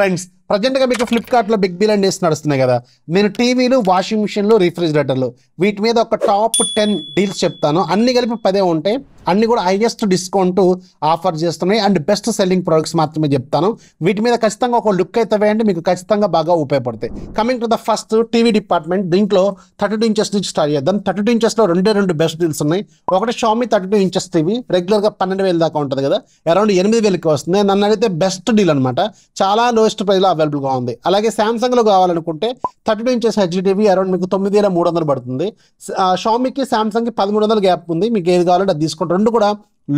Friends ప్రజెంట్గా మీకు ఫ్లిప్కార్ట్లో బిగ్ బిలియన్ డేస్ నడుస్తున్నాయి కదా. నేను టీవీలు, వాషింగ్ మిషన్లు, రిఫ్రిజిరేటర్లు వీటి మీద ఒక టాప్ 10 డీల్స్ చెప్తాను. అన్ని కలిపి 10 ఉంటాయి. అన్ని కూడా హైయెస్ట్ డిస్కౌంట్ ఆఫర్ చేస్తున్నాయి అండ్ బెస్ట్ సెల్లింగ్ ప్రొడక్ట్స్ మాత్రమే చెప్తాను. వీటి మీద ఖచ్చితంగా ఒక లుక్ అయితే వేయండి, మీకు ఖచ్చితంగా బాగా ఉపయోగపడతాయి. Coming to the first TV department. దీంట్లో 32 ఇంచెస్ నుంచి స్టార్ట్ చేద్దాం. 32 ఇంచెస్లో రెండు బెస్ట్ డీల్స్ ఉన్నాయి. ఒకటి షామీ 32 ఇంచెస్ టీవీ, రెగ్యులర్గా 12,000 దాకా ఉంటుంది కదా, అరౌండ్ 8,000కి వస్తుంది. నన్ను అడిగితే బెస్ట్ డీల్ అనమాట, చాలా లోయెస్ట్ ప్రైస్లో అవైలబుల్గా ఉంది. అలాగే శాంసంగ్లో కావాలనుకుంటే 32 ఇంచెస్ హెచ్డి టీవీ అరౌండ్ మీకు 9,300 పడుతుంది. షామీకి శాంసంగ్కి 1,300 గ్యాప్ ఉంది. మీకు ఏది కావాలంటే అది తీసుకోండి. రెండు కూడా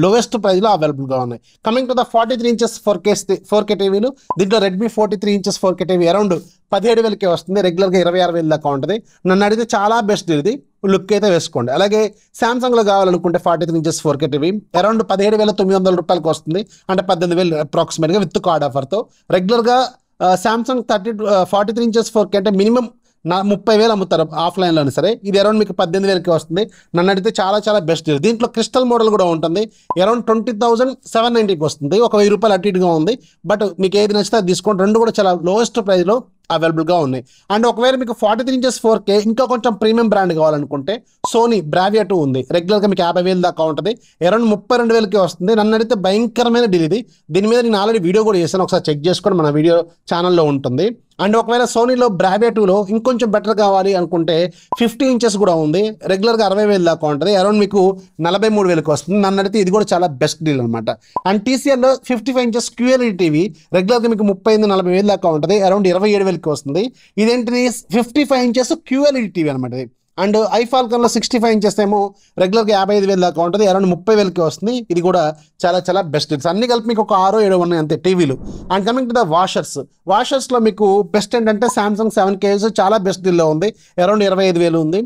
లోయెస్ట్ ప్రైస్లో అవైలబుల్గా ఉన్నాయి. Coming to the 43 inches 4K టీవీలు. దీంట్లో Redmi 43 inches 4K TV around 17,000కే వస్తుంది. రెగ్యులర్గా 26,000 దాకా ఉంటుంది. నన్ను అడిగితే చాలా బెస్ట్ ఇది, లుక్ అయితే వేసుకోండి. అలాగే శాంసంగ్లో కావాలనుకుంటే 43 ఇంచెస్ 4K టీవీ అరౌండ్ 17,900 రూపాయలకి వస్తుంది, అంటే 18,000 అప్రాక్సిమేట్గా విత్ కార్డ్ ఆఫర్తో. రెగ్యులర్గా శాంసంగ్ 43 ఇంచెస్ 4K అంటే మినిమం 30,000 అమ్ముతారు ఆఫ్లైన్లో సరే. ఇది అరౌండ్ మీకు 18,000కి వస్తుంది. నన్ను అడిగితే చాలా చాలా బెస్ట్. దీంట్లో క్రిస్టల్ మోడల్ కూడా ఉంటుంది, అరౌండ్ 20,790కి వస్తుంది. ఒక 1000 రూపాయలు అటు ఇటుగా ఉంది, బట్ మీకు ఏది నచ్చితే అది తీసుకోండి. రెండు కూడా చాలా లోయెస్ట్ ప్రైస్లో అవైలబుల్గా ఉన్నాయి. అండ్ ఒకవేళ మీకు 43 ఇంచెస్ 4K ఇంకా కొంచెం ప్రీమియం బ్రాండ్ కావాలనుకుంటే సోనీ బ్రావియా 2 ఉంది. రెగ్యులర్గా మీకు 50,000 దాకా ఉంటుంది, అరౌండ్ 32,000కి వస్తుంది. నన్ను అడిగితే భయంకరమైన డీల్ ఇది. దీని మీద నేను ఆల్రెడీ వీడియో కూడా చేశాను, ఒకసారి చెక్ చేసుకొని మన వీడియో ఛానల్లో ఉంటుంది. అండ్ ఒకవేళ సోనీలో బ్రావియా 2లో ఇంకొంచెం బెటర్ కావాలి అనుకుంటే 50 ఇంచెస్ కూడా ఉంది. రెగ్యులర్గా 60,000 దాకా ఉంటుంది, అరౌండ్ మీకు 43,000కి వస్తుంది. నన్ను అడిగితే ఇది కూడా చాలా బెస్ట్ డీల్ అనమాట. అండ్ టీసీఎల్లో 55 ఇంచెస్ QLED టీవీ రెగ్యులర్గా మీకు 35,000-40,000 దాకా ఉంటుంది, అరౌండ్ 27,000కి వస్తుంది. ఇదేంటిది 55 ఇంచెస్ QLED టీవీ అనమాట ఇది. అండ్ ఐఫాల్కన్లో 65 ఇంచెస్ ఏమో రెగ్యులర్గా 55,000 దాకా ఉంటుంది, అరౌండ్ 30,000కి వస్తుంది. ఇది కూడా చాలా చాలా బెస్ట్ డీల్స్. అన్ని కలిపి మీకు ఒక 6-7 ఉన్నాయి అంతే టీవీలు. అండ్ కమింగ్ టు ద వాషర్స్లో మీకు బెస్ట్ ఏంటంటే శాంసంగ్ 7K చాలా బెస్ట్ డీల్లో ఉంది, అరౌండ్ 25,000 ఉంది.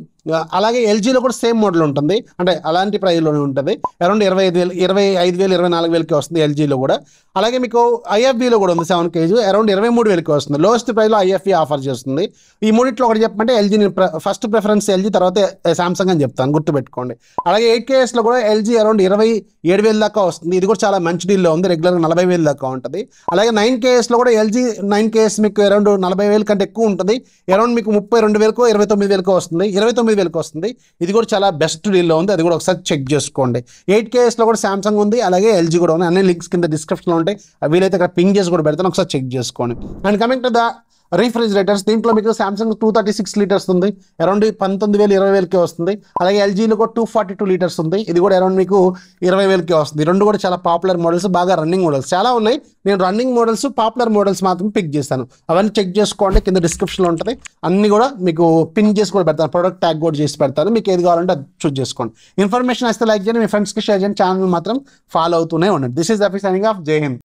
అలాగే ఎల్జీలో కూడా సేమ్ మోడల్ ఉంటుంది, అంటే అలాంటి ప్రైస్లోనే ఉంటుంది, అరౌండ్ 25,000, 25,000, 24,000కి వస్తుంది ఎల్జీలో కూడా. అలాగే మీకు ఐఎఫ్బీలో కూడా ఉంది 7K, అరౌండ్ 23,000కి వస్తుంది. లోయెస్ట్ ప్రైస్లో ఐఎఫ్బీ ఆఫర్ చేస్తుంది. ఈ మూడిట్లో ఒకటి చెప్పమంటే ఎల్జీ, ఫస్ట్ ప్రిఫరెన్స్ ఎల్జీ, తర్వాత శాంసంగ్ అని చెప్తాను, గుర్తుపెట్టుకోండి. అలాగే 8Ksలో కూడా ఎల్జీ అరౌండ్ 27,000 దాకా వస్తుంది. ఇది కూడా చాలా మంచి డీల్లో ఉంది, రెగ్యులర్గా 40,000 దాకా ఉంటుంది. అలాగే 9Ksలో కూడా ఎల్జీ 9Ks మీకు అరౌండ్ 40,000 కంటే ఎక్కువ ఉంటుంది, అరౌండ్ మీకు 32,000కో 29,000కో వస్తుంది, 29,000కి వస్తుంది. ఇది కూడా చాలా బెస్ట్ డీల్లో ఉంది, అది కూడా ఒకసారి చెక్ చేసుకోండి. 8Ksలో కూడా శాంసంగ్ ఉంది, అలాగే ఎల్జీ కూడా ఉంది. అన్ని లింక్స్ కింద డిస్క్రిప్షన్లో ఉంటాయి, వీలైతే ఇక్కడ పింగ్ చేసి కూడా పెడతాను, ఒకసారి చెక్ చేసుకోండి. And coming to the refrigerators, దీంట్లో మీకు శాంసంగ్ 236 లీటర్స్ ఉంది, అరౌండ్ 19,000, 20,000కి వస్తుంది. అలాగే ఎల్జీలో కూడా 242 లీటర్స్ ఉంది, ఇది కూడా అరౌండ్ మీకు 20,000కి వస్తుంది. రెండు కూడా చాలా పాపులర్ మోడల్స్, బాగా రన్నింగ్ మోడల్స్ చాలా ఉన్నాయి. నేను రన్నింగ్ మోడల్స్, పాపులర్ మోడల్స్ మాత్రం పిక్ చేస్తాను. అవన్నీ చెక్ చేసుకోండి, కింద డిస్క్రిప్షన్లో ఉంటుంది. అన్ని కూడా మీకు పిన్ చేసి కూడా పెడతాను, ప్రొడక్ట్ ట్యాగ్ కూడా చేసి పెడతాను. మీకు ఏది కావాలంటే అది చూస్ చేసుకోండి. ఇన్ఫర్మేషన్ వస్తే లైక్ చేయండి, మీ ఫ్రెండ్స్కి షేర్ చేయండి, ఛానల్ మాత్రం ఫాలో అవుతూనే ఉండండి. This is Rafi signing off. జై హింద్.